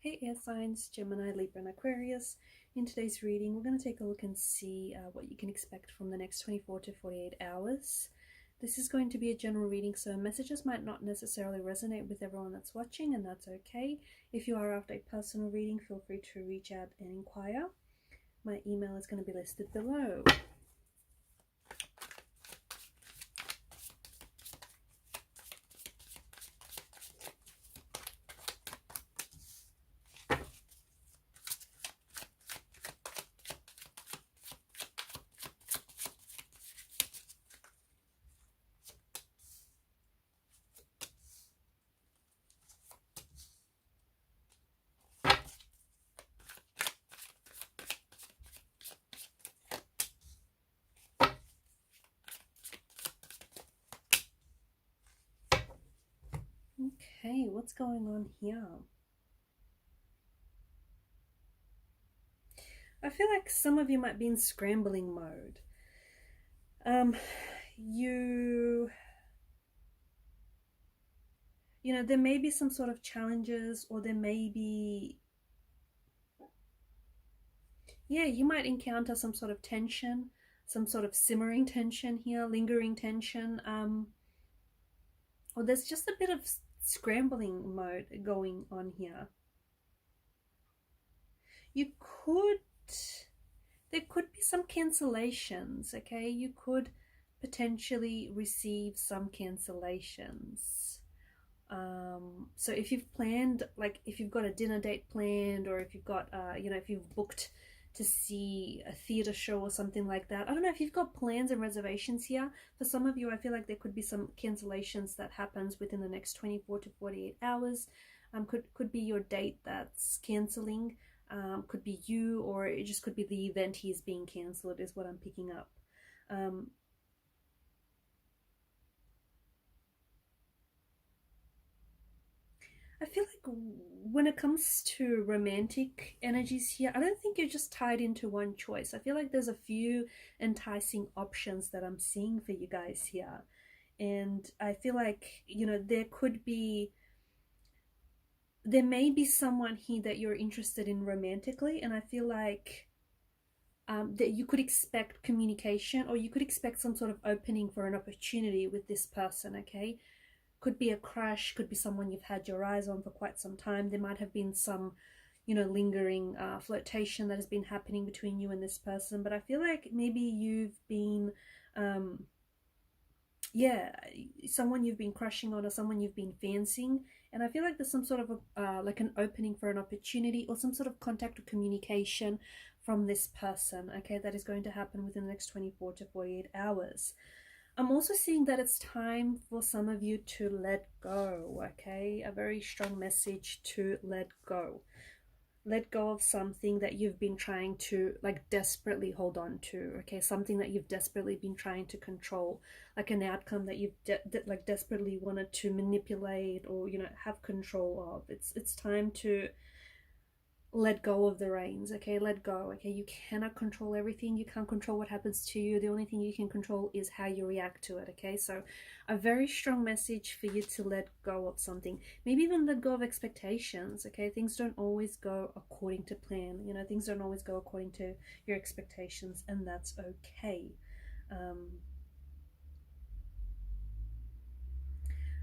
Hey air signs, Gemini, Libra and Aquarius. In today's reading, we're going to take a look and see what you can expect from the next 24 to 48 hours. This is going to be a general reading, so messages might not necessarily resonate with everyone that's watching, and that's okay. If you are after a personal reading, feel free to reach out and inquire. My email is going to be listed below. Okay, what's going on here? I feel like some of you might be in scrambling mode. You know, there may be some sort of challenges, or there may be, yeah, you might encounter some sort of tension, some sort of simmering tension here, lingering tension, or there's just a bit of scrambling mode going on here. There could be some cancellations, okay? You could potentially receive some cancellations. So if you've planned, like if you've got a dinner date planned, or if you've got, you know, if you've booked to see a theater show or something like that, I don't know if you've got plans and reservations here. For some of you, I feel like there could be some cancellations that happens within the next 24 to 48 hours. Could be your date that's canceling, could be you, or it just could be the event is being cancelled is what I'm picking up. I feel like when it comes to romantic energies here, I don't think you're just tied into one choice. I feel like there's a few enticing options that I'm seeing for you guys here. And I feel like, you know, there may be someone here that you're interested in romantically, and I feel like that you could expect communication, or you could expect some sort of opening for an opportunity with this person, okay? Could be a crush, could be someone you've had your eyes on for quite some time. There might have been some, you know, lingering flirtation that has been happening between you and this person. But I feel like maybe you've been, yeah, someone you've been crushing on, or someone you've been fancying. And I feel like there's some sort of like an opening for an opportunity, or some sort of contact or communication from this person, okay, that is going to happen within the next 24 to 48 hours. I'm also seeing that it's time for some of you to let go, okay? A very strong message to let go. Let go of something that you've been trying to, like, desperately hold on to, okay? Something that you've desperately been trying to control, like an outcome that you've like desperately wanted to manipulate, or, you know, have control of. It's time to let go of the reins, okay? Let go, okay? You cannot control everything. You can't control what happens to you. The only thing you can control is how you react to it, okay? So a very strong message for you to let go of something. Maybe even let go of expectations, okay? Things don't always go according to plan. You know, things don't always go according to your expectations, and that's okay.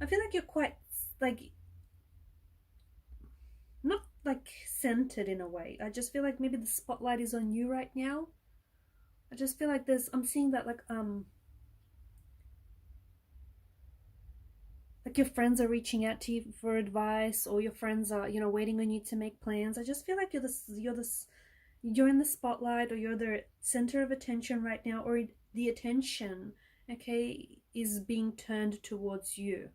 I feel like you're quite, like, not like centered in a way. I just feel like maybe the spotlight is on you right now. I just feel like I'm seeing that like your friends are reaching out to you for advice, or your friends are, you know, waiting on you to make plans. I just feel like you're in the spotlight, or you're the center of attention right now, or the attention, okay, is being turned towards you.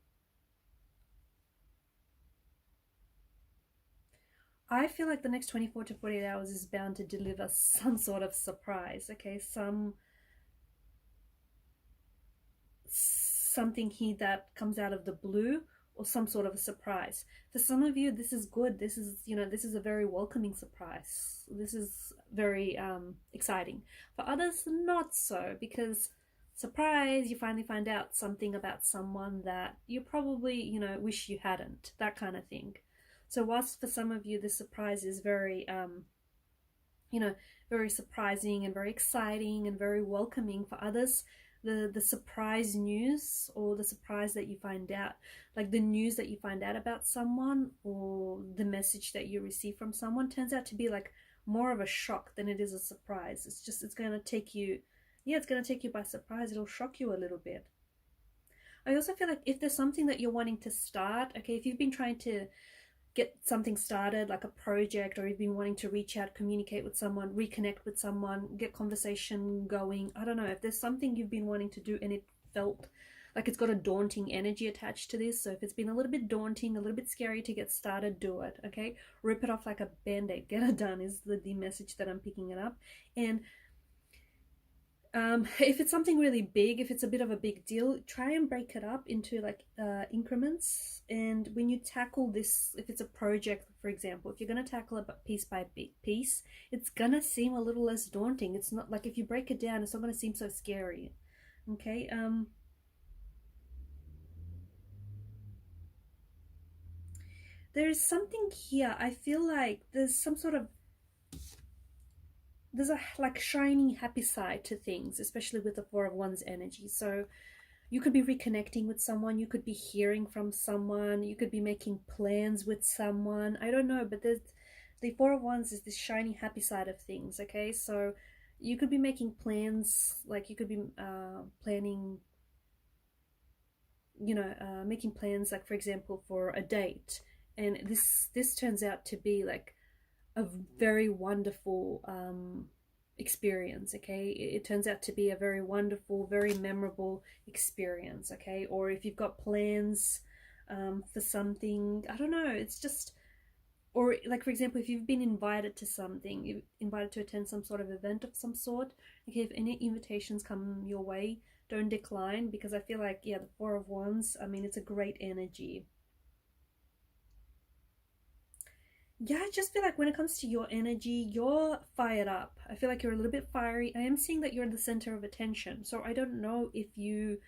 I feel like the next 24 to 48 hours is bound to deliver some sort of surprise, okay? Something here that comes out of the blue, or some sort of a surprise. For some of you, this is good. This is, you know, this is a very welcoming surprise. This is very exciting. For others, not so, because surprise, you finally find out something about someone that you probably, you know, wish you hadn't, that kind of thing. So whilst for some of you this surprise is very you know, very surprising and very exciting and very welcoming, for others the surprise news, or the surprise that you find out, like the news that you find out about someone, or the message that you receive from someone, turns out to be like more of a shock than it is a surprise. It's just, it's going to take you, yeah, it's going to take you by surprise. It'll shock you a little bit. I also feel like if there's something that you're wanting to start, okay, if you've been trying to get something started, like a project, or you've been wanting to reach out, communicate with someone, reconnect with someone, get conversation going, I don't know, if there's something you've been wanting to do and it felt like it's got a daunting energy attached to this, so if it's been a little bit daunting, a little bit scary to get started, do it, okay? Rip it off like a band-aid, get it done is the message that I'm picking it up. And if it's something really big, if it's a bit of a big deal, try and break it up into like increments. And when you tackle this, if it's a project, for example, if you're going to tackle it piece by piece, it's going to seem a little less daunting. It's not like, if you break it down, it's not going to seem so scary. Okay. There's something here. I feel like there's some sort of, there's a like shiny happy side to things, especially with the Four of Wands energy. So you could be reconnecting with someone, you could be hearing from someone, you could be making plans with someone, I don't know, but there's the Four of Wands is this shiny happy side of things, okay? So you could be making plans, like you could be planning, you know, making plans, like for example for a date, and this turns out to be like a very wonderful experience, okay? It turns out to be a very wonderful, very memorable experience, okay? Or if you've got plans for something, I don't know, it's just, or like for example, if you've been invited to something, you're invited to attend some sort of event of some sort, okay, if any invitations come your way, don't decline, because I feel like, yeah, the Four of Wands, I mean, it's a great energy. Yeah, I just feel like when it comes to your energy, you're fired up. I feel like you're a little bit fiery. I am seeing that you're the center of attention. So I don't know if you,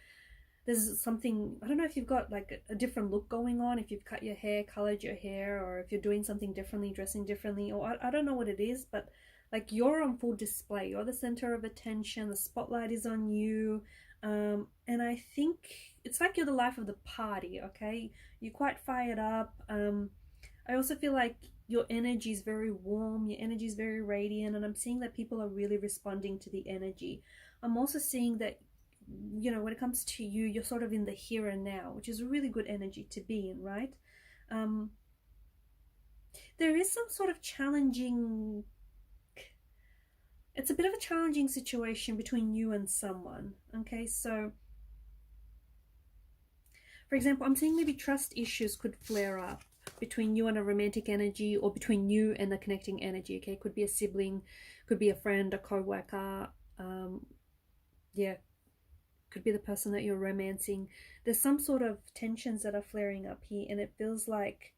there's something, I don't know if you've got like a different look going on, if you've cut your hair, colored your hair, or if you're doing something differently, dressing differently, or I don't know what it is, but like you're on full display. You're the center of attention. The spotlight is on you. And I think it's like you're the life of the party, okay? You're quite fired up. I also feel like your energy is very warm, your energy is very radiant, and I'm seeing that people are really responding to the energy. I'm also seeing that, you know, when it comes to you, you're sort of in the here and now, which is a really good energy to be in, right? There is some sort of challenging, it's a bit of a challenging situation between you and someone, okay? So for example, I'm seeing maybe trust issues could flare up between you and a romantic energy, or between you and a connecting energy, okay? Could be a sibling, could be a friend, a co-worker, yeah, could be the person that you're romancing. There's some sort of tensions that are flaring up here, and it feels like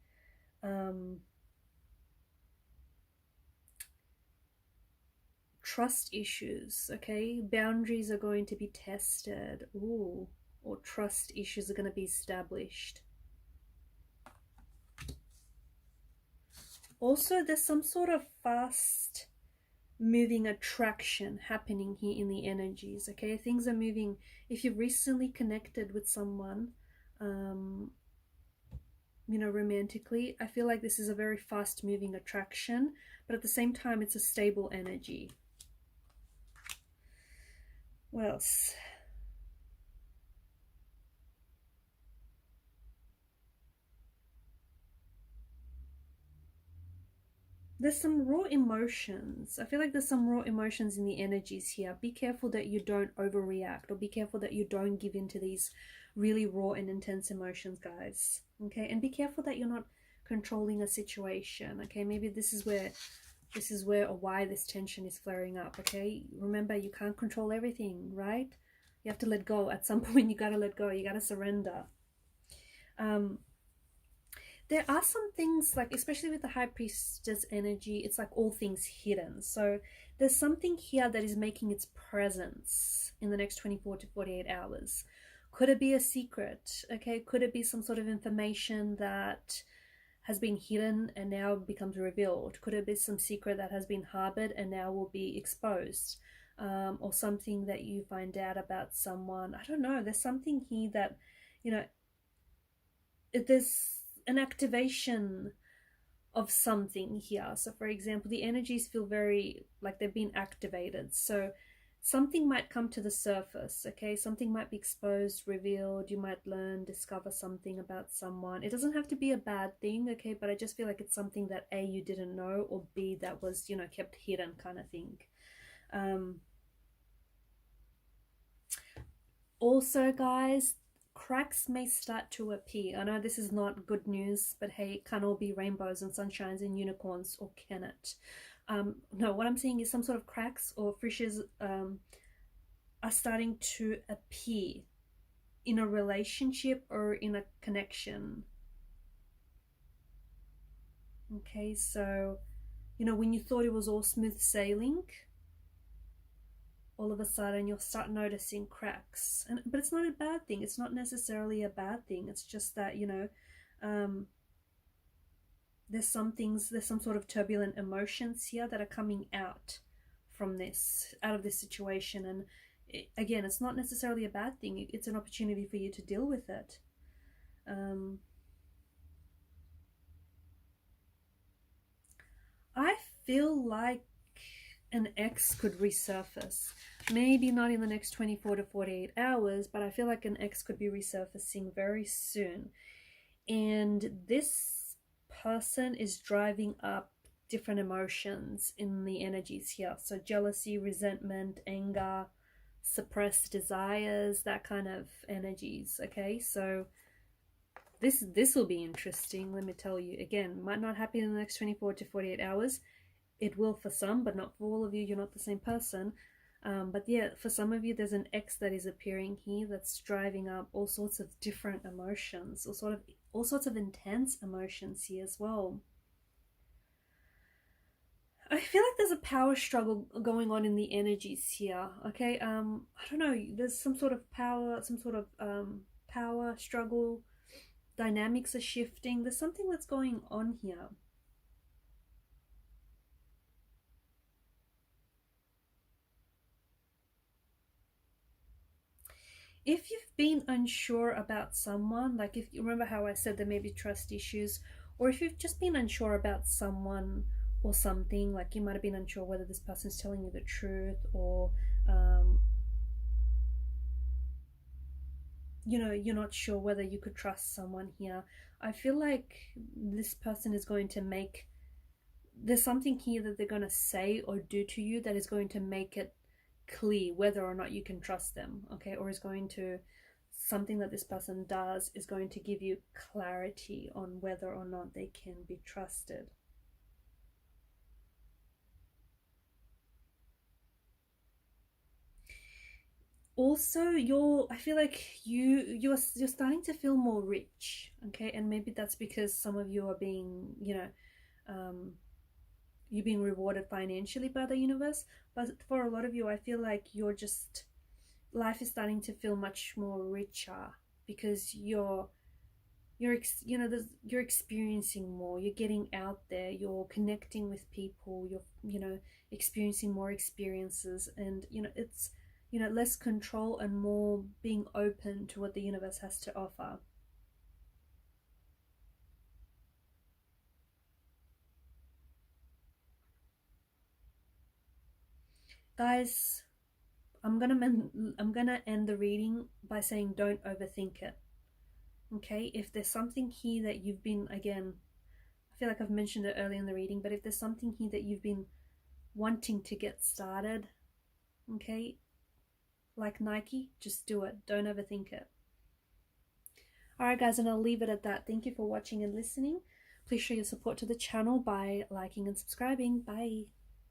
trust issues, okay? Boundaries are going to be tested. Ooh, or trust issues are going to be established. Also, there's some sort of fast moving attraction happening here in the energies, okay? Things are moving. If you've recently connected with someone, you know, romantically, I feel like this is a very fast moving attraction, but at the same time, it's a stable energy. What else? There's some raw emotions. I feel like there's some raw emotions in the energies here. Be careful that you don't overreact, or be careful that you don't give in to these really raw and intense emotions, guys. Okay, and be careful that you're not controlling a situation. Okay, maybe this is where or why this tension is flaring up. Okay, remember, you can't control everything, right? You have to let go. At some point, you gotta let go. You gotta surrender. There are some things, like especially with the High Priestess energy, it's like all things hidden. So there's something here that is making its presence in the next 24 to 48 hours. Could it be a secret? Okay, could it be some sort of information that has been hidden and now becomes revealed? Could it be some secret that has been harbored and now will be exposed? Or something that you find out about someone. I don't know. There's something here that, you know, there's an activation of something here. So for example, the energies feel very like they've been activated. So something might come to the surface, okay? Something might be exposed, revealed. You might learn, discover something about someone. It doesn't have to be a bad thing, okay? But I just feel like it's something that A, you didn't know, or B, that was, you know, kept hidden kind of thing. Also, guys, cracks may start to appear. I know this is not good news, but hey, it can't all be rainbows and sunshines and unicorns, or can it? No, what I'm saying is some sort of cracks or fissures are starting to appear in a relationship or in a connection. Okay, so, you know, when you thought it was all smooth sailing, all of a sudden you'll start noticing cracks. But it's not a bad thing. It's not necessarily a bad thing. It's just that, you know, there's some sort of turbulent emotions here that are coming out from this, out of this situation. And again, it's not necessarily a bad thing. It's an opportunity for you to deal with it. I feel like an ex could resurface. Maybe not in the next 24 to 48 hours, but I feel like an ex could be resurfacing very soon. And this person is driving up different emotions in the energies here. So jealousy, resentment, anger, suppressed desires, that kind of energies, okay? So this will be interesting, let me tell you. Again, might not happen in the next 24 to 48 hours. It will for some, but not for all of you. You're not the same person. But yeah, for some of you, there's an ex that is appearing here that's driving up all sorts of different emotions, all sorts of intense emotions here as well. I feel like there's a power struggle going on in the energies here. Okay, I don't know. There's some sort of power, power struggle. Dynamics are shifting. There's something that's going on here. If you've been unsure about someone, like if you remember how I said there may be trust issues, or if you've just been unsure about someone or something, like you might have been unsure whether this person's telling you the truth, or you know, you're not sure whether you could trust someone here. I feel like this person is going to make, there's something here that they're going to say or do to you that is going to make it clear whether or not you can trust them, okay? Or is going to, something that this person does is going to give you clarity on whether or not they can be trusted. Also, I feel like you're starting to feel more rich, okay? And maybe that's because some of you are being, you know, you're being rewarded financially by the universe. But for a lot of you, I feel like you're just, life is starting to feel much more richer because you're experiencing more, you're getting out there, you're connecting with people, you're, you know, experiencing more experiences, and you know, it's, you know, less control and more being open to what the universe has to offer. Guys, I'm gonna end the reading by saying don't overthink it. Okay, if there's something here that you've been, again, I feel like I've mentioned it earlier in the reading, but if there's something here that you've been wanting to get started, okay, like Nike, just do it. Don't overthink it. Alright guys, and I'll leave it at that. Thank you for watching and listening. Please show your support to the channel by liking and subscribing. Bye.